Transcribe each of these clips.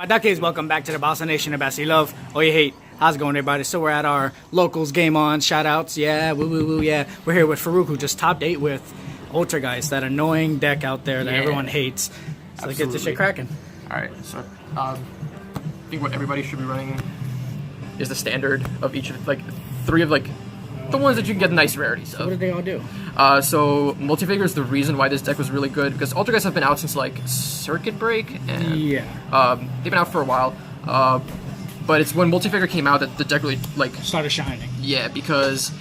My duckies, welcome back to the Bossa Nation of Bassy Love. Oh, you hate. How's it going, everybody? So we're at our locals game on. Shout outs. Yeah, woo woo woo, yeah. We're here with Farouk, who just topped 8 with Altergeist, that annoying deck out there that everyone hates. So let's get this shit cracking. Alright, so I think what everybody should be running is the standard of each of, like, 3 of, like, the ones that you can get nice rarities of. What did they all do? So Multifigure is the reason why this deck was really good, because Altergeist have been out since, like, Circuit Break, and they've been out for a while. But it's when Multifigure came out that the deck really, like... started shining. Yeah, because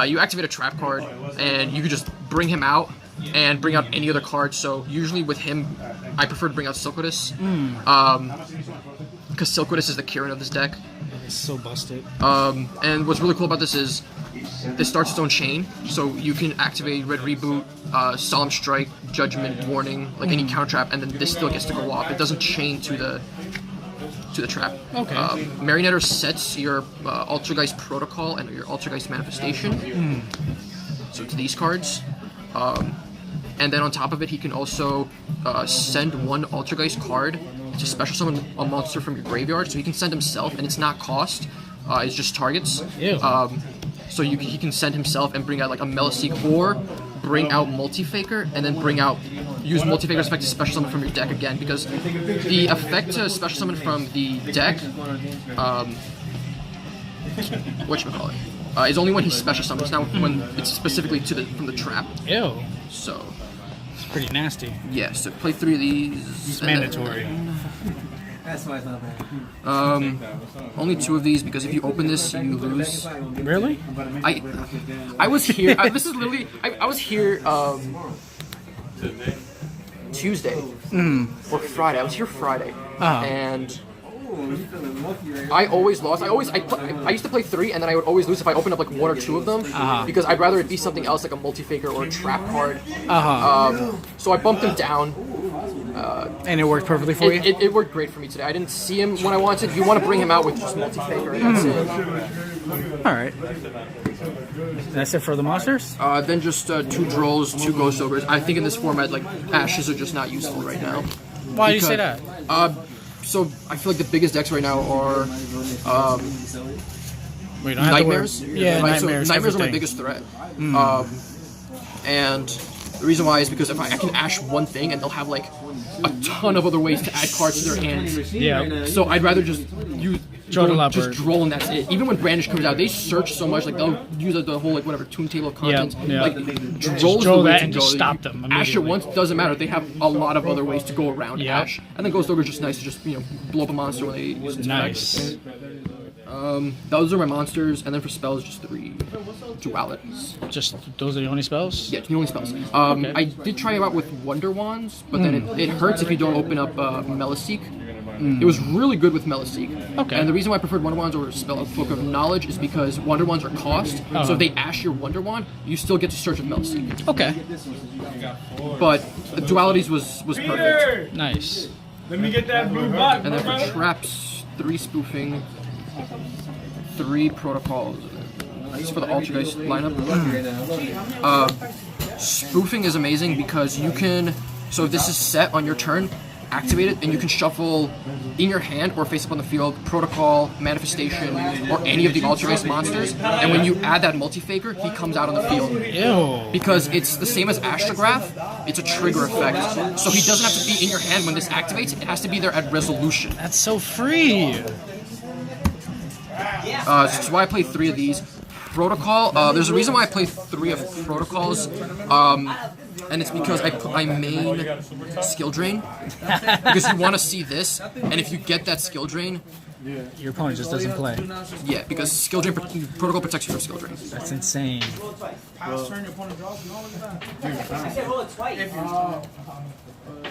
you activate a trap card, and you could just bring him out, and bring out any other card. So usually with him, I prefer to bring out Silquidus, because Silquidus is the Kieran of this deck. It's so busted. And what's really cool about this is this starts its own chain, so you can activate Red Reboot, Solemn Strike, Judgment, Warning, like any counter trap, and then this still gets to go off. It doesn't chain to the trap. Okay. Marionetter sets your Altergeist Protocol and your Altergeist Manifestation. So to these cards. And then on top of it, he can also send one Altergeist card to special summon a monster from your graveyard. So he can send himself, and it's not cost. It's just targets. Ew. So he can send himself and bring out like a Meliseek, or bring out Multifaker, and then use Multifaker's effect to special summon from your deck again, because the effect to special summon from the deck, whatchamacallit, is only when he special summons, not when it's specifically from the trap. Ew. So it's pretty nasty. Yeah, so play 3 of these. It's mandatory. That's why it's not bad. Only 2 of these, because if you open this, you lose. Really? I was here. This is literally. I was here Tuesday or Friday. I was here Friday, and I always lost. I used to play 3, and then I would always lose if I opened up like 1 or 2 of them, because I'd rather it be something else like a Multifaker or a trap card. So I bumped him down. And it worked perfectly for you? It worked great for me today. I didn't see him when I wanted. You want to bring him out with just Multifaker, and that's it. Alright. That's it for the monsters? Then just 2 Drolls, 2 Ghost Ogres. I think in this format, like, Ashes are just not useful right now. Why do you say that? So I feel like the biggest decks right now are Nightmares. Yeah, right? Nightmares. So Nightmares are my biggest threat. And the reason why is because if I can Ash one thing, and they'll have like a ton of other ways to add cards to their hands. Yeah. So I'd rather just use just Droll, and that's it. Even when Brandish comes out, they search so much, like they'll use the whole like whatever Toon Table of Contents. Yeah. Like Droll the way that to and go. just stop them. Ash it once doesn't matter. They have a lot of other ways to go around Ash. And then Ghost Ogre is just nice to just blow up a monster when they use its nice. Those are my monsters, and then for spells, just 3 dualities. Just those are the only spells? Yeah, the only spells. I did try it out with Wonder Wands, but then it hurts if you don't open up Meliseek. It was really good with Meliseek. Okay. And the reason why I preferred Wonder Wands over Book of Knowledge is because Wonder Wands are cost, so if they ash your Wonder Wand, you still get to search with Meliseek. Okay. But the dualities was perfect. Nice. Let me get that blue box. And then for traps, 3 spoofing, 3 protocols. This is for the Altergeist lineup. Spoofing is amazing because you can, so if this is set on your turn, activate it, and you can shuffle in your hand or face up on the field Protocol, Manifestation, or any of the Altergeist monsters, and when you add that Multifaker, he comes out on the field. Ew. Because it's the same as Astrograph, it's a trigger effect. So he doesn't have to be in your hand when this activates, it has to be there at resolution. That's so free! So why I play 3 of these. Protocol, there's a reason why I play 3 of Protocols, and it's because I main Skill Drain, because you want to see this, and if you get that Skill Drain, your opponent just doesn't play. Yeah, because Skill Drain, Protocol protects you from Skill Drain. That's insane.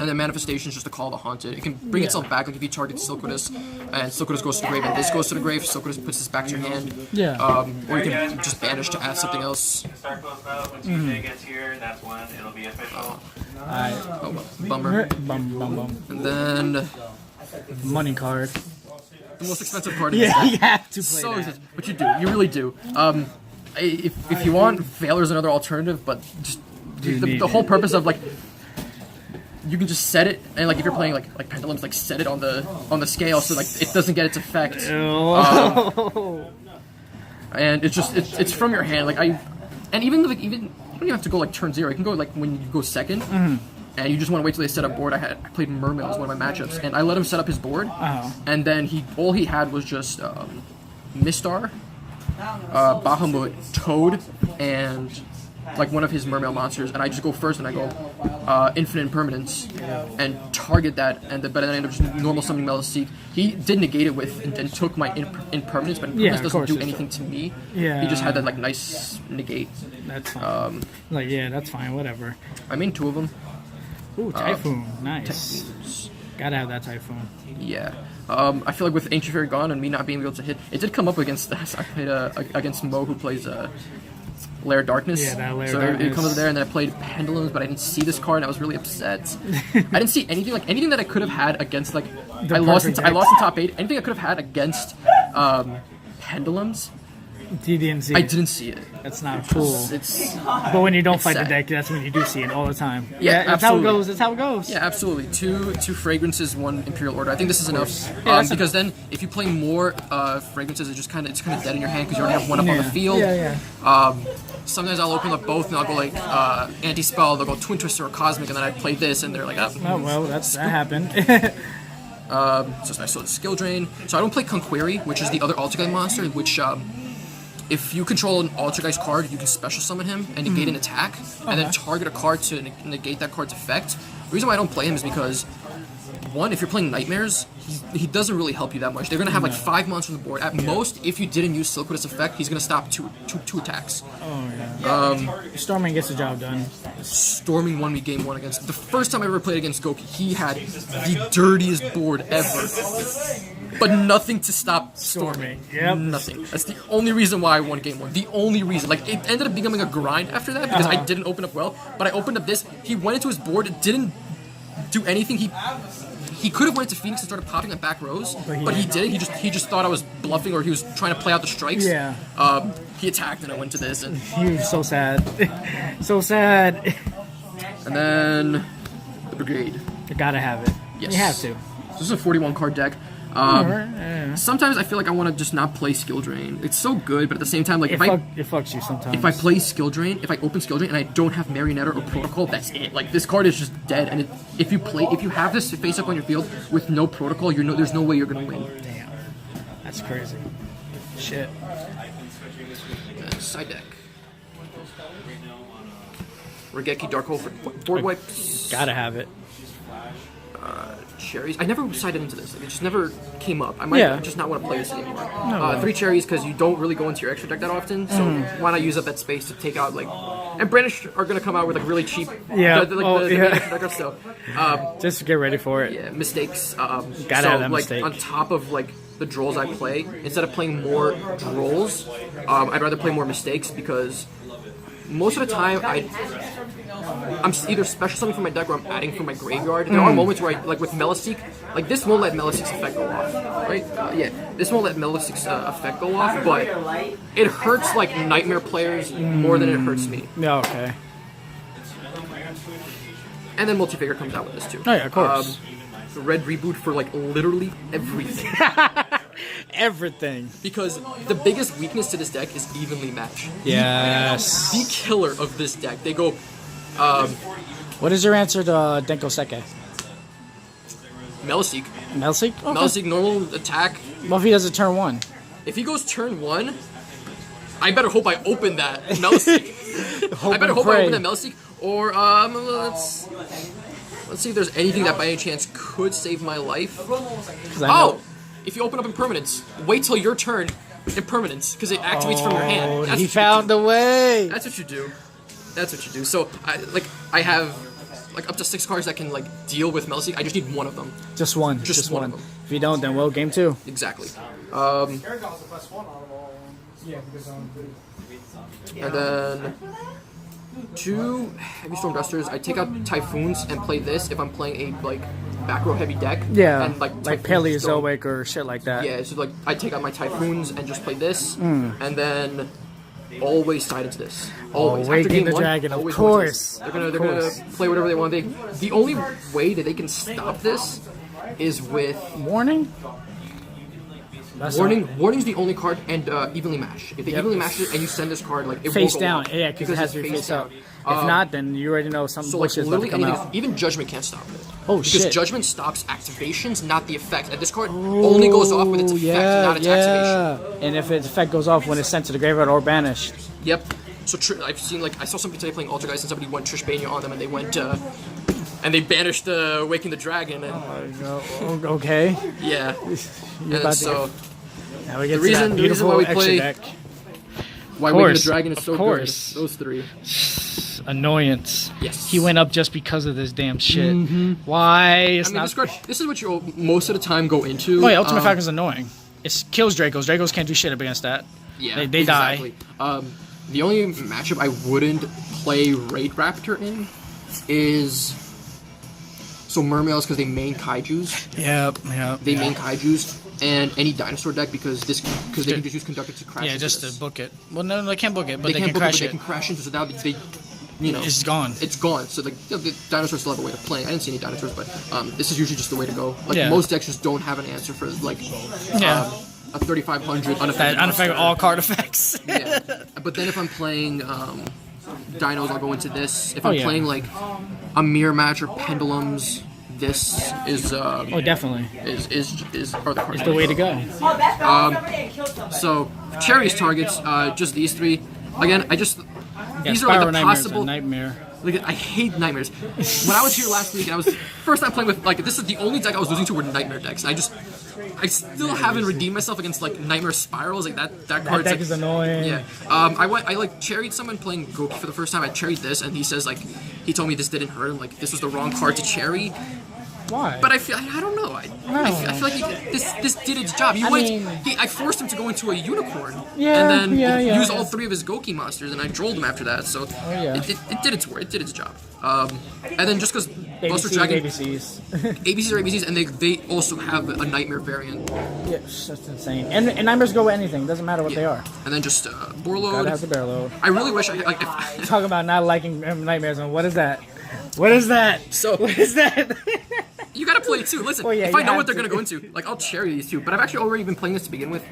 And then Manifestation is just to call the Haunted. It can bring itself back, like if you target Silquidus, and Silquidus goes to the grave, and this goes to the grave, Silquidus puts this back to your hand. Yeah. Or you can just banish to add something else. When Tuesday gets here, that's when it'll be official. Oh, bummer. And then money card. The most expensive card in this deck. You have to play so that. Expensive. But you do. You really do. If you want, Veiler's another alternative, but just the whole purpose of like you can just set it, and like if you're playing like pendulums, like set it on the scale so like it doesn't get its effect. And it's from your hand. And even you don't even have to go like turn 0. You can go like when you go second. And you just want to wait till they set up board. I played Mermail as one of my matchups, and I let him set up his board, and then all he had was just Mistar, Bahamut, Toad, and like one of his Mermail monsters, and I just go first and I go Infinite Impermanence and target that, but then I end up just normal summoning Meliseek. He did negate it with and took my Impermanence, but Impermanence doesn't do anything to me. Yeah. He just had that like nice negate. That's fine. That's fine. Whatever. I mean 2 of them. Ooh, Typhoon. Nice. Gotta have that Typhoon. Yeah. I feel like with Ancient Fairy gone and me not being able to hit, it did come up against that. I played against Mo, who plays Lair of Darkness. Yeah, that Lair of so Darkness. it comes up there, and then I played Pendulums, but I didn't see this card, and I was really upset. I didn't see anything that I could have had against like I lost in top 8. Anything I could have had against Pendulums. You didn't see I it. didn't see it. That's not cool. But when you don't fight the sad. deck, that's when you do see it all the time. Yeah, that's absolutely. how it goes. That's how it goes. Yeah, absolutely. Two fragrances, 1 Imperial Order. I think this is enough. Yeah, because then if you play more fragrances, it's kind of dead in your hand because you already have 1 up on the field. Sometimes I'll open up both and I'll go like anti-spell, they'll go Twin Twister or Cosmic, and then I play this and they're like, Oh well, that happened. So it's nice. So it's Skill Drain. So I don't play Conquery, which is the other Altergeist monster, which if you control an Altergeist card, you can special summon him and negate an attack, and then target a card to negate that card's effect. The reason why I don't play him is because, 1, if you're playing Nightmares, he doesn't really help you that much. They're going to have like 5 monsters on the board. At most, if you didn't use Silkwood's effect, he's going to stop two attacks. Storming gets the job done. Storming won me game 1 against... The first time I ever played against Goki, he had the dirtiest board ever. But nothing to stop Storming. Yep. Nothing. That's the only reason why I won game 1. The only reason. Like, it ended up becoming a grind after that because I didn't open up well. But I opened up this. He went into his board, didn't do anything. He could have went into Phoenix and started popping at back rows, but he didn't. He just thought I was bluffing or he was trying to play out the strikes. Yeah. He attacked and I went to this and He was so sad. So sad. and then the Brigade. You gotta have it. Yes. You have to. This is a 41 card deck. Sometimes I feel like I want to just not play Skill Drain. It's so good, but at the same time, like It fucks you sometimes. if I play Skill Drain, if I open Skill Drain and I don't have Marionetta or Protocol, that's it. Like this card is just dead. And if you have this face up on your field with no Protocol, there's no way you're gonna win. Damn. That's crazy. Shit. Side deck. Regeki Dark Hole for board wipe. Gotta have it. Cherries. I never sided into this. Like, it just never came up. I might just not want to play this anymore. 3 cherries because you don't really go into your extra deck that often. So why not use up that space to take out like? And Brandish are gonna come out with like really cheap. Yeah. The main extra deck stuff. Just get ready for it. Yeah. Mistakes. Gotta so have that like mistake. on top of like the drolls I play, instead of playing more drolls, I'd rather play more mistakes because most of the time I'm either special summoning from my deck or I'm adding from my graveyard. There are moments where like with Meliseek, like this won't let Meliseek's effect go off, right? This won't let Meliseek's effect go off, but it hurts like Nightmare players more than it hurts me. Yeah, okay. And then Multifigure comes out with this too. Oh yeah, of course. The red reboot for like literally everything. Everything. Because the biggest weakness to this deck is evenly matched. Yes. The killer of this deck. They go What is your answer to Denko Seke? Meliseek. Meliseek? Okay. Meliseek normal attack. What if he does a turn 1? If he goes turn 1, I better hope I open that Meliseek. I better hope I open that Meliseek. Or let's see if there's anything that by any chance could save my life. Oh! If you open up Impermanence, wait till your turn Impermanence, because it activates from your hand. That's He what you found a way. That's what you do. That's what you do. So I have like up to 6 cards that can like deal with Meliseek. I just need 1 of them. Just one. Just one of them. If you don't, then well, game 2. Exactly. And then 2 Heavy Storm Dusters. I take out Typhoons and play this if I'm playing a like back row heavy deck. Yeah, and, like Typhoons don't- Paleozoic or shit like that. Yeah, so like I take out my Typhoons and just play this, and then always side into this. Always. After Awakening game the one, Dragon, of always course. They're gonna play whatever they want. The only way that they can stop this is with Warning? Warning's the only card, and evenly match. If they evenly match it and you send this card, like it Face will go down. off Yeah, because it has to be face up. If not, then you already know some So like bullshit's about to literally come anything, out. even Judgment can't stop it. Oh, because shit. Judgment stops activations, not the effect. And this card only goes off with its effect, not its activation. And if its effect goes off when it's sent to the graveyard or banished. Yep. So I've seen I saw somebody today playing Altergeist and somebody went Trishbania on them and they went and they banished the Waking the Dragon and Okay. yeah. About And so Now we get the reason why we extra play deck. why course, Waking the Dragon is so of course. good. Those three. Annoyance. Yes. He went up just because of this damn shit. Why? It's I mean, not. this card. This is what you most of the time go into. Oh yeah, Ultimate Falcon's annoying. It kills Dracos. Dracos can't do shit up against that. Yeah, they die. exactly. The only matchup I wouldn't play Raid Raptor in is Mermails because they main Kaijus. Yep. They main Kaijus and any dinosaur deck because they can just use Conductor to crash. Yeah, into just this. to book it. Well, no, they can't book it, but they can't can book crash it, but it. they can crash into. So now they It's gone. It's gone. So like the dinosaurs still have a way of playing. I didn't see any dinosaurs, but this is usually just the way to go. Like Yeah. most decks just don't have an answer for like Yeah. a 3500 That unaffected. unaffected monster. all card effects. Yeah. But then if I'm playing dinos, I'll go into this. If I'm yeah. playing like a mirror match or pendulums, this is Oh, definitely. are the cards. The way to go. So Cherry's targets, just these three. Again, these are Spiral like the Nightmare's possible. a nightmare. Like, I hate nightmares. When I was here last week and I was first time playing with this is the only deck I was losing to were nightmare decks. And I still haven't redeemed myself against like nightmare spirals. Like that That card's deck like, is annoying. yeah. I like cherried someone playing Goki for the first time. I cherried this and he says like he told me this didn't hurt him. Like this was the wrong card to cherry. Why? But I don't know. I feel like this did its job. I forced him to go into a unicorn and then use all three of his Goki monsters, and I trolled him after that. So it did its work. It did its job. And then just because Buster Dragon ABCs. ABCs are ABCs, and they also have a nightmare variant. Yes, that's insane. And nightmares go with anything. Doesn't matter what they are. And then just Gotta have Borload. the barrel load. I really wish I like. Talk about not liking nightmares. And what is that? What is that? So What is that? you gotta play it too. Listen, Well, yeah, if I you know have what they're to. gonna go into, like I'll cherry these two. But I've actually already been playing this to begin with.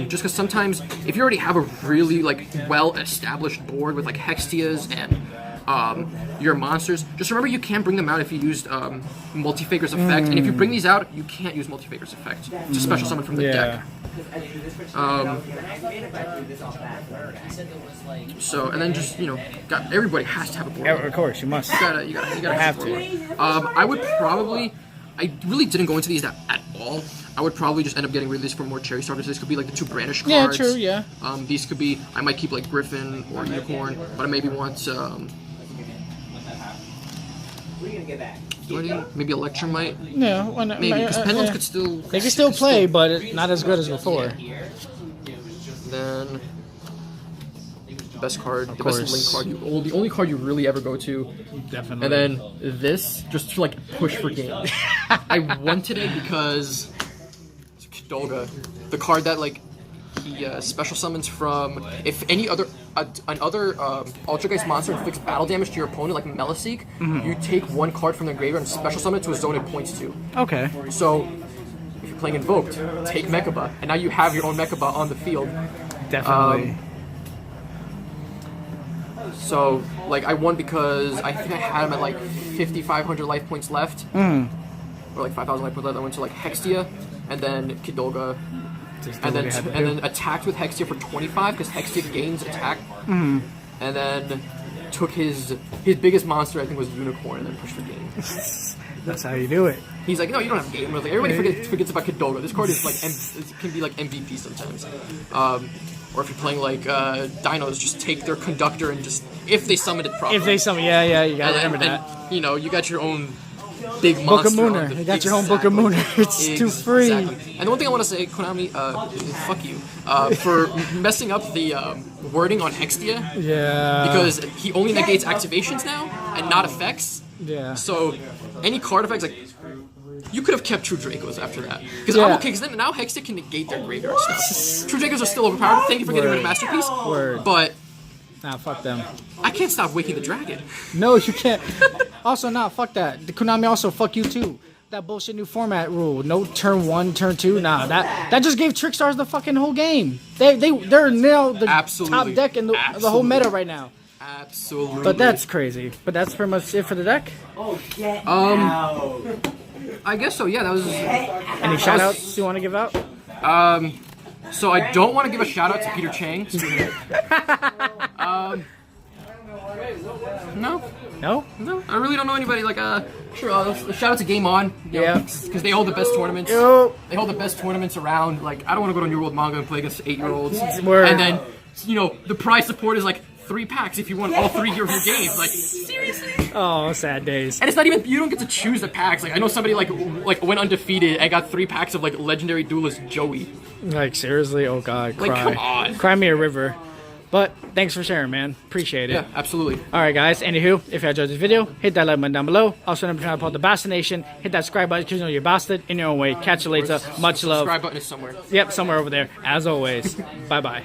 Just because sometimes if you already have a really like well-established board with like Hextias and your monsters, just remember you can't bring them out if you used Multifager's effect. And if you bring these out, you can't use Multifager's effect. It's a special summon from the deck. So and then just everybody has to have a board. Of course, you must. You gotta have to. I would probably. I really didn't go into these at all. I would probably just end up getting rid of these for more cherry starters. These could be like the two Brandish cards. Yeah, true, yeah. These could be. I might keep like Griffin or Unicorn, but I maybe want. Maybe Electrumite. Yeah, why not? Maybe because Pendulums could still. They can still play, but not as good as before. Then. Best card, the course. best link card. The only card you really ever go to. Definitely. And then this, just to like push for game. I wanted it because it's Kidolga, the card that like he special summons from. If any other another Altergeist monster inflicts battle damage to your opponent, like Meliseek, you take one card from their graveyard and special summon it to a zone it points to. Okay. So if you're playing Invoked, take Mechaba, and now you have your own Mechaba on the field. Definitely. So, like, I won because I think I had him at like 5,500 life points left, or like 5,000 life points left. I went to like Hextia, and then Kidolga, and then attacked with Hextia for 25 because Hextia gains attack, and then took his biggest monster. I think was Unicorn, and then pushed for game. That's how you do it. He's like, no, you don't have game. Like, everybody forgets about Kidolga. This card is like it can be like MVP sometimes. Or if you're playing like Dinos, just take their Conductor and just if they summon it properly. If they summon, yeah, you gotta remember that. And, you got your own big Book of monster. Mooner. You got your own Book of Mooner. It's too free. Exactly. And the one thing I want to say, Konami, fuck you, for messing up the wording on Hextia. Yeah. Because he only negates activations now and not effects. Yeah. So any card effects like You could have kept True Dracos after that. Because Yeah. I'm okay, because now Hextech can negate their graveyard stuff. True Dracos are still overpowered. Thank you for getting rid of Masterpiece. Word. But Nah, fuck them. I can't stop waking the dragon. No, you can't. Also, nah, fuck that. The Konami also fuck you too. That bullshit new format rule. No turn 1, turn 2. Nah, that just gave Trickstars the fucking whole game. They're now the Absolutely. top deck in the whole meta right now. Absolutely. But that's crazy. But that's pretty much it for the deck. I guess so. Yeah, that was. Any shout outs you want to give out? So I don't want to give a shout out to Peter Chang. No, No? I really don't know anybody. Like, sure. Shout out to Game On. Yeah. Because they hold the best tournaments. Yo. They hold the best tournaments around. Like, I don't want to go to New World Manga and play against 8-year-olds. Word. And then, the prize support is like 3 packs if you want all 3 of your games. Like, seriously? Oh, sad days. And it's not even, you don't get to choose the packs. Like, I know somebody like went undefeated and got 3 packs of like legendary duelist Joey. Like, seriously? Oh, God. Cry. Like, come on. Cry me a river. But thanks for sharing, man. Appreciate it. Yeah, absolutely. Alright, guys. Anywho, if you enjoyed this video, hit that like button down below. Also, remember to support the Bastard Nation. Hit that subscribe button because you know you're bastard in your own way. Catch you later. Much love. Subscribe button is somewhere. Yep, somewhere over there. As always. Bye-bye.